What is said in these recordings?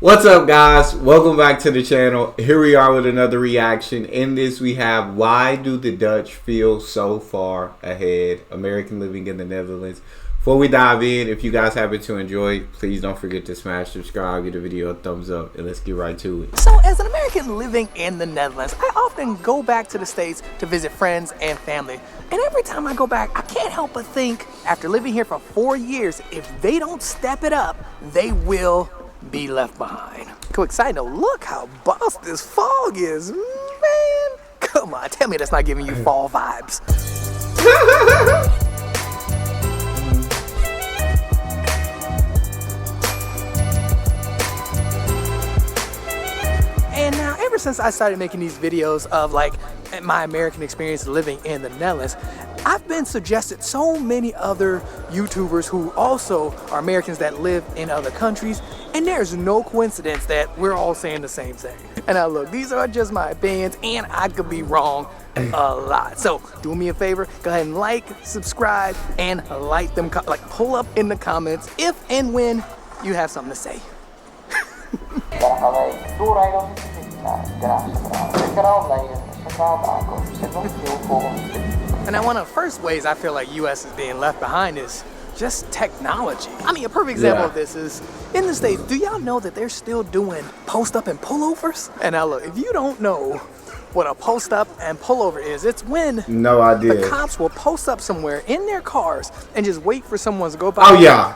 What's up, guys? Welcome back to the channel. Here we are with another reaction. In this we have why do the Dutch feel so far ahead? American living in the Netherlands. Before we dive in, if you guys happen to enjoy, please don't forget to smash subscribe, give the video a thumbs up, and let's get right to it. So as an American living in the Netherlands, I often go back to the States to visit friends and family. And every time I go back, I can't help but think, after living here for 4 years, if they don't step it up, they will be left behind. Quick side note, look how boss this fog is, man. Come on, tell me that's not giving you fall vibes. And now, ever since I started making these videos of like my American experience living in the Netherlands, I've been suggested so many other YouTubers who also are Americans that live in other countries, and there's no coincidence that we're all saying the same thing. And now look, these are just my opinions, and I could be wrong a lot. So do me a favor, go ahead and like, subscribe, and like them, like pull up in the comments if and when you have something to say. Daar gaan wij doorrijden als het naar Graafse Linkerhand leiden, centraal aankomen. Zet nog veel volgende. And now one of the first ways I feel like US is being left behind is just technology. I mean, a perfect example of this is in the States. Do y'all know that they're still doing post-up and pullovers? And now look, if you don't know what a post-up and pullover is, it's when No idea. the cops will post up somewhere in their cars and just wait for someone to go by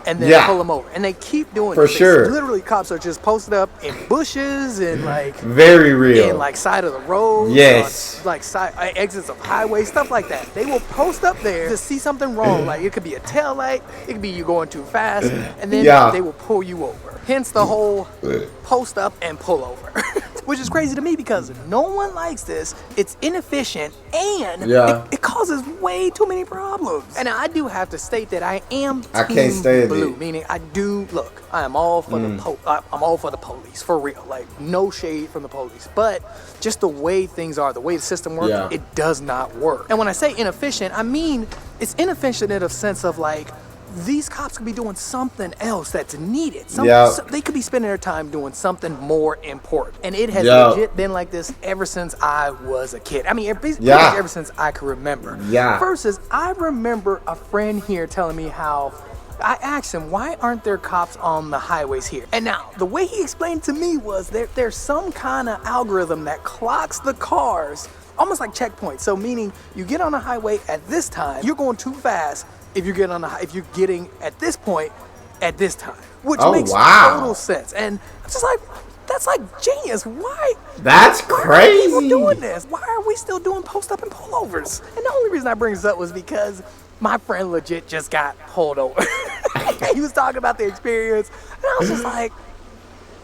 and then pull them over. And they keep doing For it. sure. Literally, cops are just posted up in bushes and like Very real. in like side of the road, Yes. like side exits of highways, stuff like that. They will post up there to see something wrong, like it could be a tail light, it could be you going too fast, and then they will pull you over. Hence the whole post up and pull over, which is crazy to me because no one likes this. It's inefficient and it causes way too many problems. And I do have to state that I am team blue, meaning I do look. I am all for I'm all for the police, for real. Like no shade from the police, but just the way things are, the way the system works, it does not work. And when I say inefficient, I mean it's inefficient in a sense of like these cops could be doing something else that's needed. They could be spending their time doing something more important. And it has legit been like this ever since I was a kid. I mean, ever since I can remember. Versus, I remember a friend here telling me how I asked him, why aren't there cops on the highways here? And now, the way he explained to me was there's some kind of algorithm that clocks the cars, almost like checkpoints. So meaning, you get on the highway at this time, you're going too fast if you're getting at this point at this time, which makes total sense. And I'm just like, that's like genius. Why? That's crazy. Why are people doing this? Why are we still doing post-up and pullovers? And the only reason I bring this up was because my friend legit just got pulled over. He was talking about the experience, and I was just like,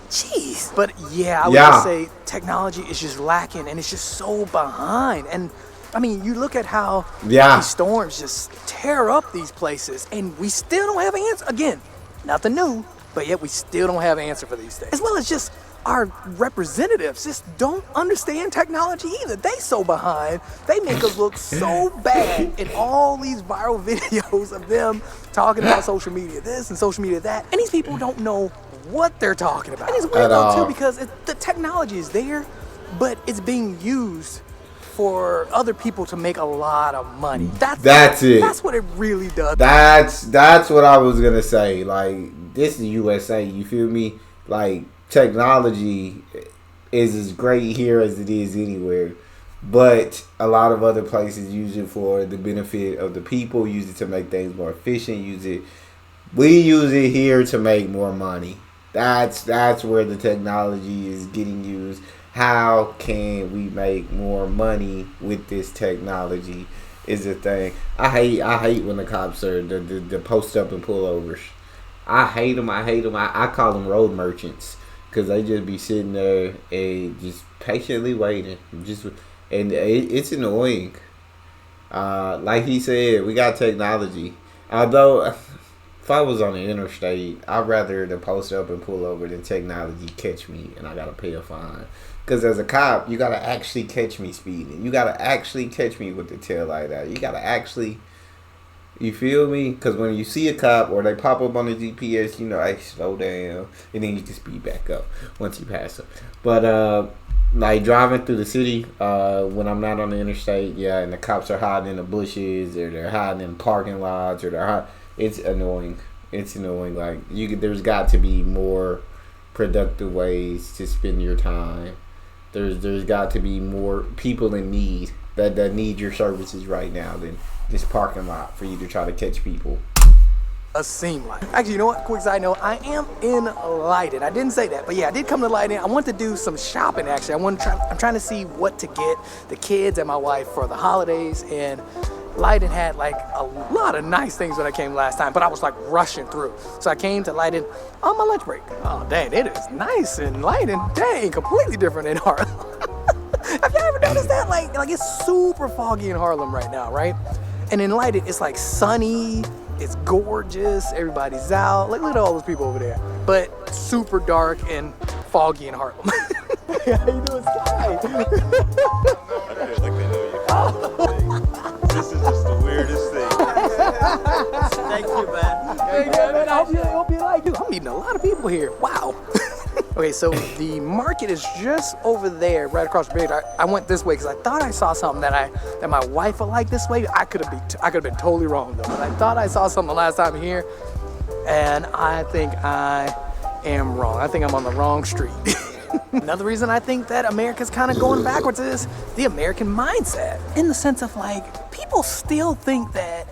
jeez. But yeah, I would just say technology is just lacking, and it's just so behind. And I mean, you look at how these storms just tear up these places, and we still don't have an answer. Again, nothing new, but yet we still don't have an answer for these things. As well as just our representatives just don't understand technology either. They so behind. They make us look so bad in all these viral videos of them talking about social media this and social media that. And these people don't know what they're talking about. And it's weird though too because the technology is there, but it's being used for other people to make a lot of money. That's it. That's what it really does. That's what I was gonna say. Like, this is USA, you feel me? Like, technology is as great here as it is anywhere, but a lot of other places use it for the benefit of the people, use it to make things more efficient, we use it here to make more money. That's where the technology is getting used. How can we make more money with this technology is the thing. I hate when the cops are the post up and pullovers. I hate them. I call them road merchants because they just be sitting there and just patiently waiting. And it's annoying. Like he said, we got technology. Although, if I was on the interstate, I'd rather the post up and pull over than technology catch me and I gotta pay a fine. Because as a cop, you got to actually catch me speeding. You got to actually catch me with the tail light out. You got to actually You feel me? Because when you see a cop or they pop up on the GPS, you know, hey, slow down. And then you can speed back up once you pass them. But, like, driving through the city, when I'm not on the interstate, yeah, and the cops are hiding in the bushes, or they're hiding in parking lots, or it's annoying. It's annoying. Like, there's got to be more productive ways to spend your time. There's got to be more people in need that need your services right now than this parking lot for you to try to catch people. Seem like. Actually, you know what? Quick side note, I am in Leiden. I didn't say that, but yeah, I did come to Leiden. I want to do some shopping, actually. I'm trying to see what to get the kids and my wife for the holidays, and Leiden had like a lot of nice things when I came last time, but I was like rushing through. So I came to Leiden on my lunch break. Oh, dang, it is nice in Leiden. Dang, completely different in Harlem. Have you ever noticed that? Like it's super foggy in Harlem right now, right? And in Leiden, it's like sunny. It's gorgeous. Everybody's out. Like, look at all those people over there. But super dark and foggy in Harlem. How you doing, Sky? This is just the weirdest thing. Thank you, man. Hey, man, I hope you like it. I'm meeting a lot of people here. Wow. Okay, so the market is just over there, right across the bridge. I went this way because I thought I saw something that my wife would like this way. I could have been totally wrong though, but I thought I saw something last time here, and I think I am wrong. I think I'm on the wrong street. Another reason I think that America's kind of going backwards is the American mindset, in the sense of like people still think that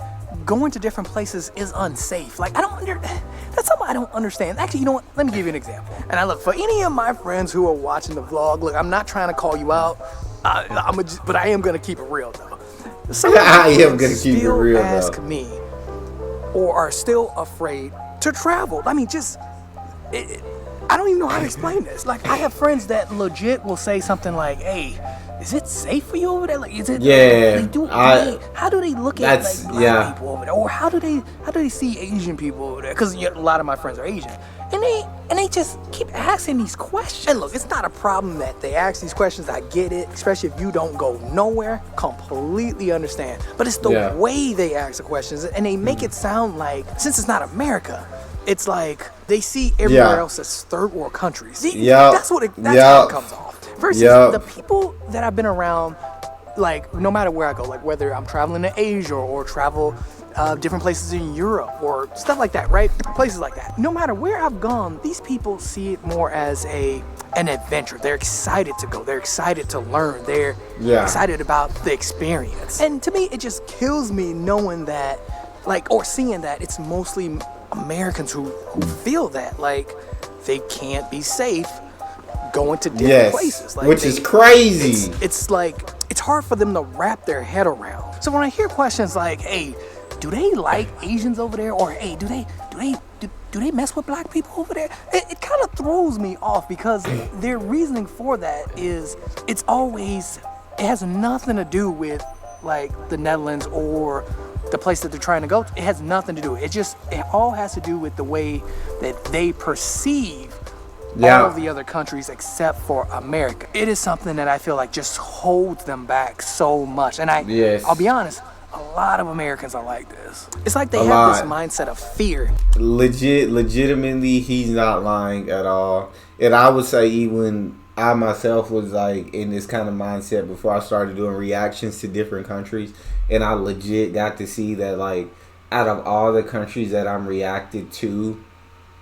going to different places is unsafe. Like that's something I don't understand. Actually, you know what? Let me give you an example. And I look, for any of my friends who are watching the vlog, look, I'm not trying to call you out, but I am gonna keep it real though. I am gonna keep it real though. Ask me, or are still afraid to travel. I mean, I don't even know how to explain this. Like, I have friends that legit will say something like, "Hey, is it safe for you over there? Like, is it?" Yeah. How do they look at like black people over there, or how do they see Asian people over there? Because a lot of my friends are Asian, and they just keep asking these questions. And look, it's not a problem that they ask these questions. I get it, especially if you don't go nowhere. Completely understand. But it's the way they ask the questions, and they make it sound like, since it's not America, it's like they see everywhere else as third world countries. That's how it comes off. Versus the people that I've been around, like, no matter where I go, like whether I'm traveling to Asia or travel different places in Europe or stuff like that, right? Places like that. No matter where I've gone, these people see it more as an adventure. They're excited to go. They're excited to learn. They're excited about the experience. And to me, it just kills me knowing that, like, or seeing that it's mostly Americans who feel that, like, they can't be safe going to different places. Like, which is crazy. It's like, it's hard for them to wrap their head around. So when I hear questions like, hey, do they like Asians over there? Or, hey, do they mess with black people over there? It kind of throws me off, because their reasoning for that is, it has nothing to do with, like, the Netherlands or the place that they're trying to go to. It has nothing to do with it. It all has to do with the way that they perceive all of the other countries except for America. It is something that I feel like just holds them back so much. And I'll be honest, a lot of Americans are like this. It's like they have this mindset of fear. Legitimately, he's not lying at all. And I would say even I myself was like in this kind of mindset before I started doing reactions to different countries. And I legit got to see that, like, out of all the countries that I'm reacted to,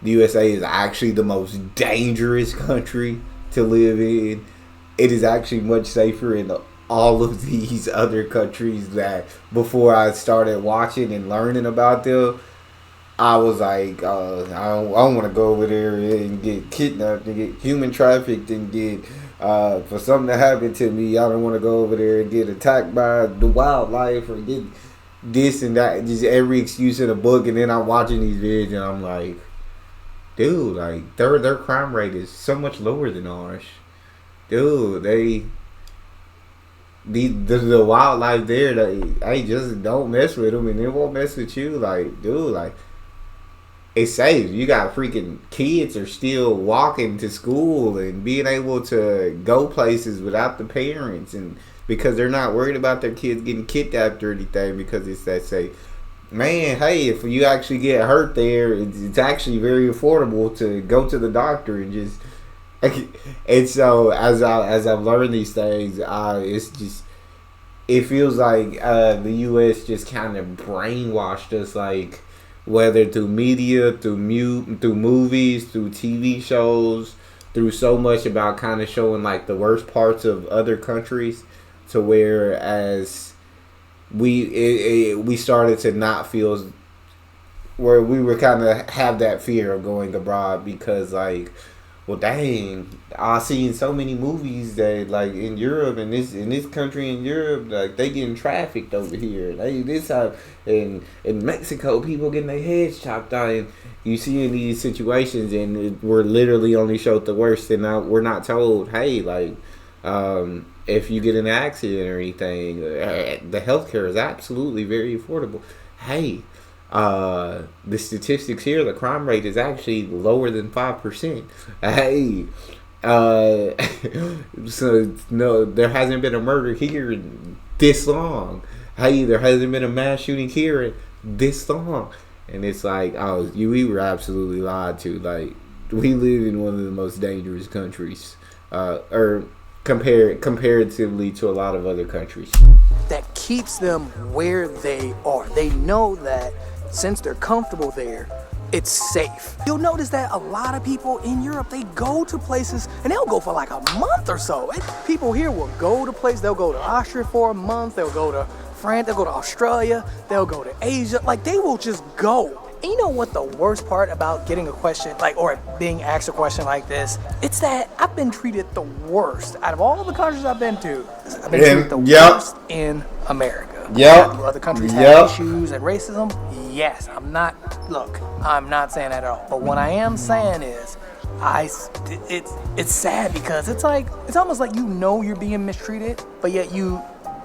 the USA is actually the most dangerous country to live in. It is actually much safer in all of these other countries that before I started watching and learning about them, I was like, I don't want to go over there and get kidnapped and get human trafficked and get for something to happen to me. I don't want to go over there and get attacked by the wildlife or get this and that. Just every excuse in the book. And then I'm watching these videos and I'm like, dude, like their crime rate is so much lower than ours. Dude, the wildlife there, they just don't mess with them and they won't mess with you. Like, dude, like, it's safe. You got freaking kids are still walking to school and being able to go places without the parents, and because they're not worried about their kids getting kidnapped or anything, because it's that safe. man, hey, if you actually get hurt there, it's actually very affordable to go to the doctor and just. And so as I've learned these things, it's just it feels like the U.S. just kind of brainwashed us, like whether through media, through movies, through TV shows, through so much about kind of showing like the worst parts of other countries, to where as we started to not feel where we were kind of have that fear of going abroad because like. Well, dang! I've seen so many movies that, like, in Europe, in this country in Europe, like they getting trafficked over here. In Mexico, people getting their heads chopped out. And you see in these situations, and we're literally only showed the worst, and we're not told, hey, like, if you get in an accident or anything, the healthcare is absolutely very affordable. Hey. The statistics here, the crime rate is actually lower than 5%. Hey, so no, there hasn't been a murder here in this long. Hey, there hasn't been a mass shooting here in this long. And it's like, we were absolutely lied to. Like, we live in one of the most dangerous countries, or comparatively to a lot of other countries. That keeps them where they are. They know that since they're comfortable there, it's safe. You'll notice that a lot of people in Europe, they go to places and they'll go for like a month or so. People here will go to places, they'll go to Austria for a month, they'll go to France, they'll go to Australia, they'll go to Asia. Like, they will just go. And you know what the worst part about getting a question, like, or being asked a question like this? It's that I've been treated the worst out of all the countries I've been to. I've been treated the worst in America. Yep. Do other countries have issues and racism? Yes. I'm not saying that at all. But what I am saying is, it's sad because it's like, it's almost like you're being mistreated, but yet you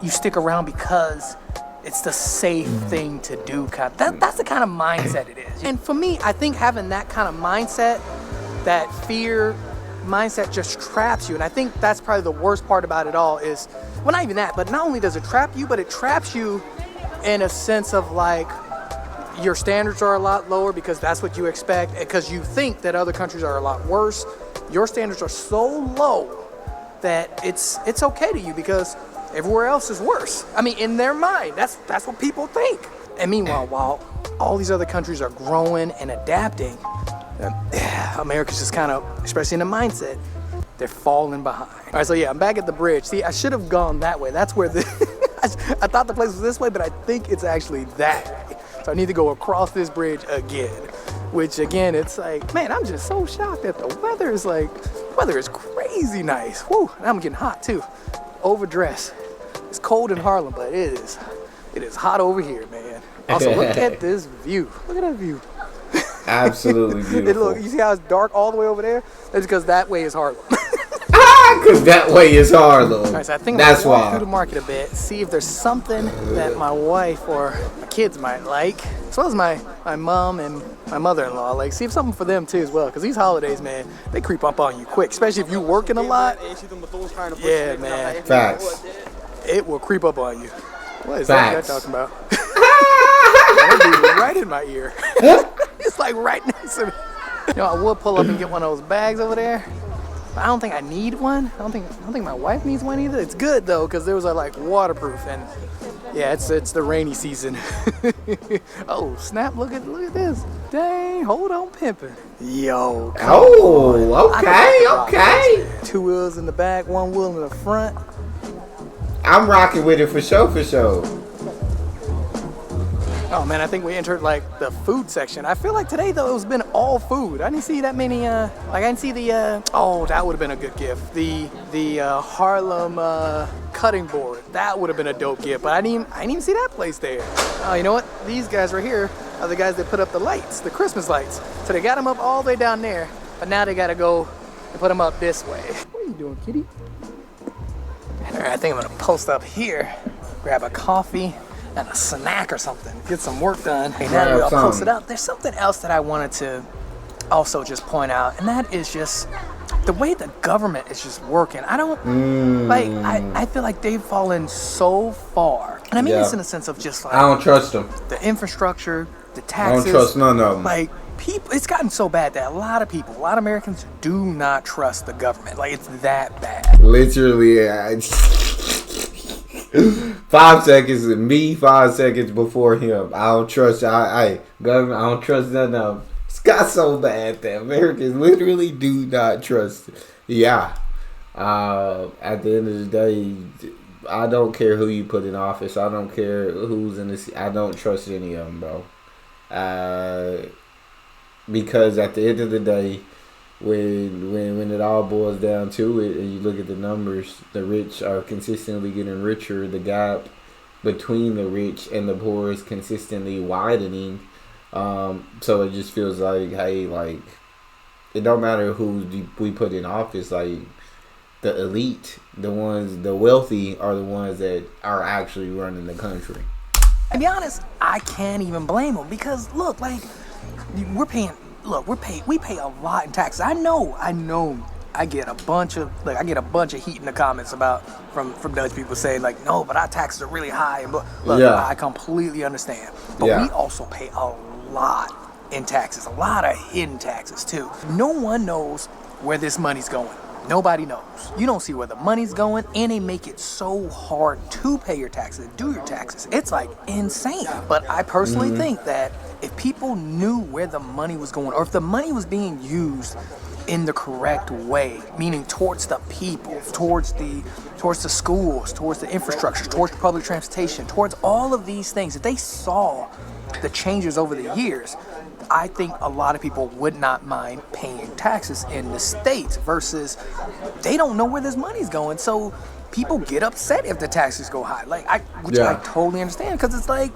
stick around because it's the safe thing to do. That's the kind of mindset it is. And for me, I think having that kind of mindset, that fear mindset, just traps you. And I think that's probably the worst part about it all is, well, not even that, but not only does it trap you, but it traps you in a sense of like your standards are a lot lower because that's what you expect, because you think that other countries are a lot worse. Your standards are so low that it's okay to you because everywhere else is worse. I mean, in their mind, that's what people think. And meanwhile, while all these other countries are growing and adapting, America's just kind of, especially in the mindset, they're falling behind. All right, so yeah, I'm back at the bridge. See, I should have gone that way. That's where I thought the place was this way, but I think it's actually that way. So I need to go across this bridge again, which again, it's like, man, I'm just so shocked that the weather is crazy nice. Whew, and I'm getting hot too. Overdressed. It's cold in Harlem, but it is hot over here, man. Also, look at this view. Look at that view. Absolutely beautiful. Look, you see how it's dark all the way over there? That's because that way is Harlem. Because that way is Harlem. All right, so I think that's I'm why. Walk through the market a bit, see if there's something that my wife or my kids might like, as well as my mom and my mother-in-law. Like, see if something for them too as well. Because these holidays, man, they creep up on you quick, especially if you're working a lot. Yeah, man. Facts. It will creep up on you. What is Facts. that guy talking about? That dude right in my ear. It's like right next to me. You know, I would pull up and get one of those bags over there. But I don't think I need one. I don't think my wife needs one either. It's good though, because those are like waterproof, and yeah, it's the rainy season. Oh snap! Look at this. Dang, hold on, pimping. Yo. Okay. 2 wheels in the back, 1 wheel in the front. I'm rocking with it for sure. Oh man, I think we entered like the food section. I feel like today though it's been all food. I didn't see that many. I didn't see the. Oh, that would have been a good gift. The Harlem cutting board. That would have been a dope gift. But I didn't even see that place there. Oh, you know what? These guys right here are the guys that put up the lights, the Christmas lights. So they got them up all the way down there, but now they gotta go and put them up this way. What are you doing, kitty? All right, I think I'm gonna post up here, grab a coffee and a snack or something, get some work done. Hey, now that we all posted up, there's something else that I wanted to also just point out, and that is just the way the government is just working, I don't like. I feel like they've fallen so far, and I mean this in a sense of just like I don't trust them. The infrastructure, the taxes. I don't trust none of them. Like people, it's gotten so bad that a lot of Americans do not trust the government. Like it's that bad. Literally, 5 seconds of me, 5 seconds before him. I don't trust. Government. I don't trust none of them. It's got so bad that Americans literally do not trust. Yeah. At the end of the day, I don't care who you put in office. I don't care who's in the. I don't trust any of them, bro. Because at the end of the day, when it all boils down to it, and you look at the numbers, the rich are consistently getting richer. The gap between the rich and the poor is consistently widening. So it just feels like, hey, like it don't matter who we put in office. Like the elite, the wealthy, are the ones that are actually running the country. To be honest, I can't even blame them because look, like we pay a lot in taxes. I know. I get a bunch of heat in the comments from Dutch people saying like, no, but our taxes are really high. And look, I completely understand. But we also pay a lot in taxes, a lot of hidden taxes too. No one knows where this money's going. Nobody knows. You don't see where the money's going, and they make it so hard to pay your taxes, do your taxes. It's like insane. But I personally think that if people knew where the money was going, or if the money was being used in the correct way, meaning towards the people, towards the schools, towards the infrastructure, towards public transportation, towards all of these things, if they saw the changes over the years, I think a lot of people would not mind paying taxes in the States versus they don't know where this money's going. So people get upset if the taxes go high. I totally understand, because it's like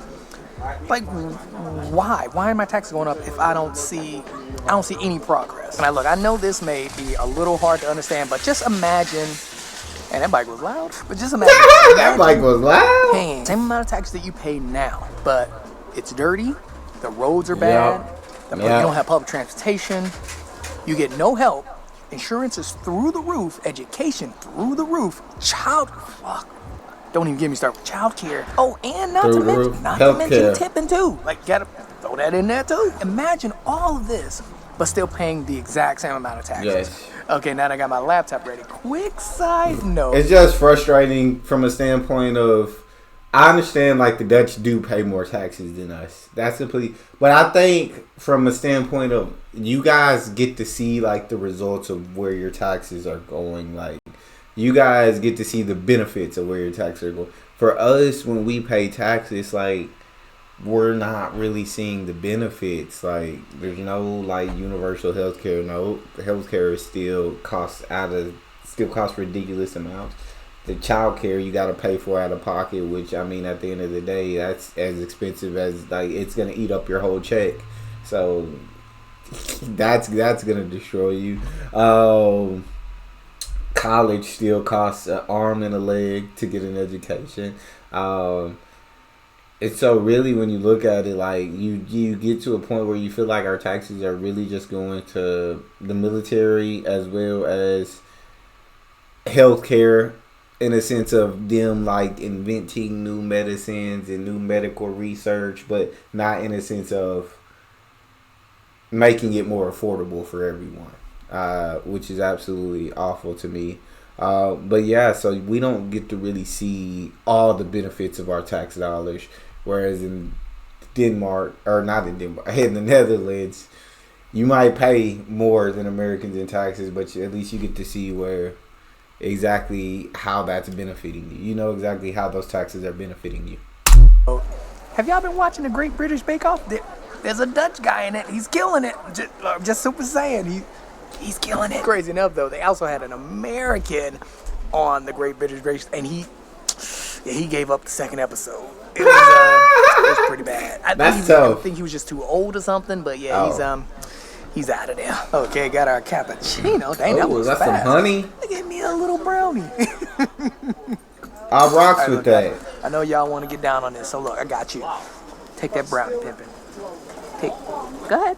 why? Why are my taxes going up if I don't see any progress? And I know this may be a little hard to understand, but just imagine. And that bike was loud. But just imagine that bike was loud. Paying the same amount of taxes that you pay now, but it's dirty. The roads are bad. You don't have public transportation. You get no help. Insurance is through the roof. Education through the roof. Don't even get me started with child care. Oh, and not to mention tipping too. Like, gotta throw that in there too. Imagine all of this, but still paying the exact same amount of taxes. Yes. Okay, now that I got my laptop ready. Quick side note. It's just frustrating from a standpoint of, I understand like the Dutch do pay more taxes than us. That's simply, but I think from a standpoint of you guys get to see like the results of where your taxes are going. Like you guys get to see the benefits of where your taxes are going. For us, when we pay taxes, like we're not really seeing the benefits. Like there's no like universal health care. No, health care still costs ridiculous amounts. The child care you got to pay for out of pocket, which I mean at the end of the day that's as expensive as like it's gonna eat up your whole check. So that's gonna destroy you. College still costs an arm and a leg to get an education. And so really when you look at it, like you get to a point where you feel like our taxes are really just going to the military as well as healthcare, in a sense of them like inventing new medicines and new medical research, but not in a sense of making it more affordable for everyone, which is absolutely awful to me. But yeah, so we don't get to really see all the benefits of our tax dollars, whereas in Denmark, or not in Denmark, in the Netherlands, you might pay more than Americans in taxes, but at least you get to see where exactly how that's benefiting you. You know exactly how those taxes are benefiting you. Have y'all been watching the Great British Bake Off? There's a Dutch guy in it. He's killing it. Just super saying. He's killing it. Crazy enough, though, they also had an American on the Great British Bake Off, and he gave up the second episode. It was pretty bad. I think he was just too old or something, but yeah, he's out of there. Okay, got our cappuccino. Dang, that was fast. Some honey. Give me a little brownie. I rocks with that. I know y'all want to get down on this, so look, I got you. Take that brownie, Pimpin'. Go ahead.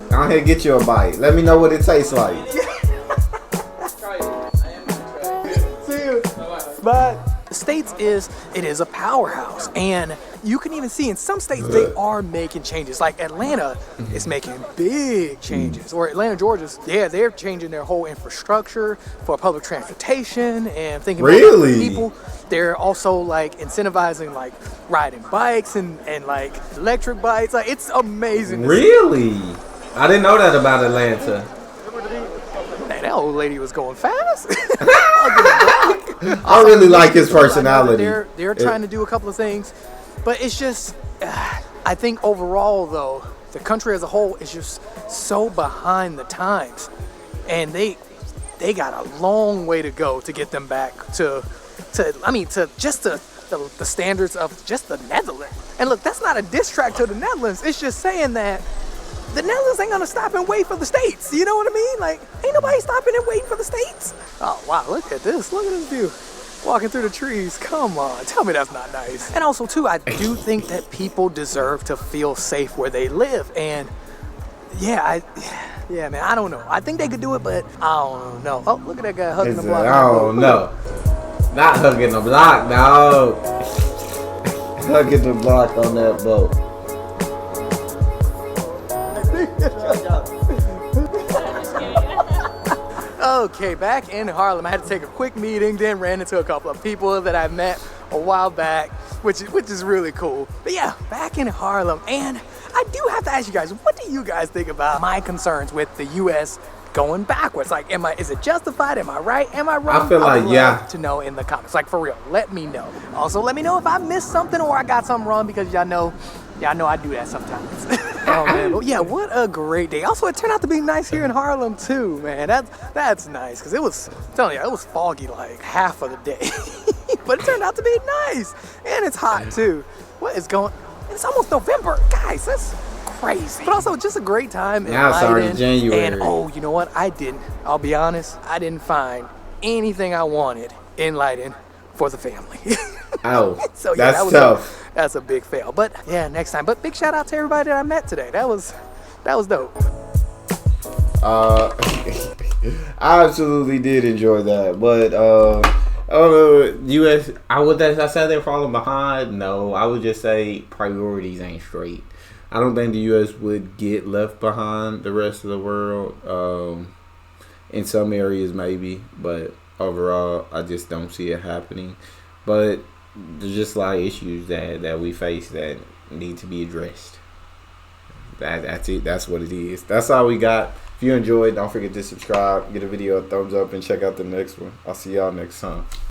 Go ahead, get you a bite. Let me know what it tastes like. But the States is a powerhouse, and you can even see in some states they are making changes. Like Atlanta is making big changes, or Atlanta, Georgia's, they're changing their whole infrastructure for public transportation and thinking about people. They're also like incentivizing like riding bikes and like electric bikes. Like it's amazing. Really? I didn't know that about Atlanta. Man, that old lady was going fast. I really like his personality. They're trying to do a couple of things, but it's just, I think overall though, the country as a whole is just so behind the times, and they got a long way to go to get them back to just the standards of just the Netherlands. And look, that's not a diss track to the Netherlands. It's just saying that the Netherlands ain't gonna stop and wait for the States. You know what I mean? Like, ain't nobody stopping and waiting for the States. Oh, wow, look at this. Look at this view. Walking through the trees. Come on, tell me that's not nice. And also, too, I do think that people deserve to feel safe where they live. And, yeah, man, I don't know. I think they could do it, but I don't know. Oh, look at that guy hugging the block. I don't know. Not hugging the block, dog. Hugging the block on that boat. Okay, back in Harlem, I had to take a quick meeting, then ran into a couple of people that I met a while back, which is really cool. But yeah, back in Harlem, and I do have to ask you guys, what do you guys think about my concerns with the U.S. going backwards? Like, is it justified? Am I right? Am I wrong? I feel like, yeah. To know in the comments, like for real, let me know. Also, let me know if I missed something or I got something wrong, because y'all know I do that sometimes. Oh man, but yeah, what a great day. Also, it turned out to be nice here in Harlem too, man. That's nice, because it was, I'm telling you, it was foggy like half of the day. But it turned out to be nice, and it's hot too. What is going? It's almost November, guys. That's crazy. But also, just a great time. Now it's already January. And oh, you know what? I'll be honest, I didn't find anything I wanted in Leiden for the family. Oh, so yeah, that's tough. That's a big fail. But yeah, next time. But big shout out to everybody that I met today. That was dope. I absolutely did enjoy that, but U.S. I said they're falling behind. No, I would just say priorities ain't straight. I don't think the U.S. would get left behind the rest of the world. In some areas, maybe, but overall, I just don't see it happening. But there's just a lot of issues that we face that need to be addressed. That's it. That's what it is. That's all we got. If you enjoyed, don't forget to subscribe, give the video a thumbs up, and check out the next one. I'll see y'all next time.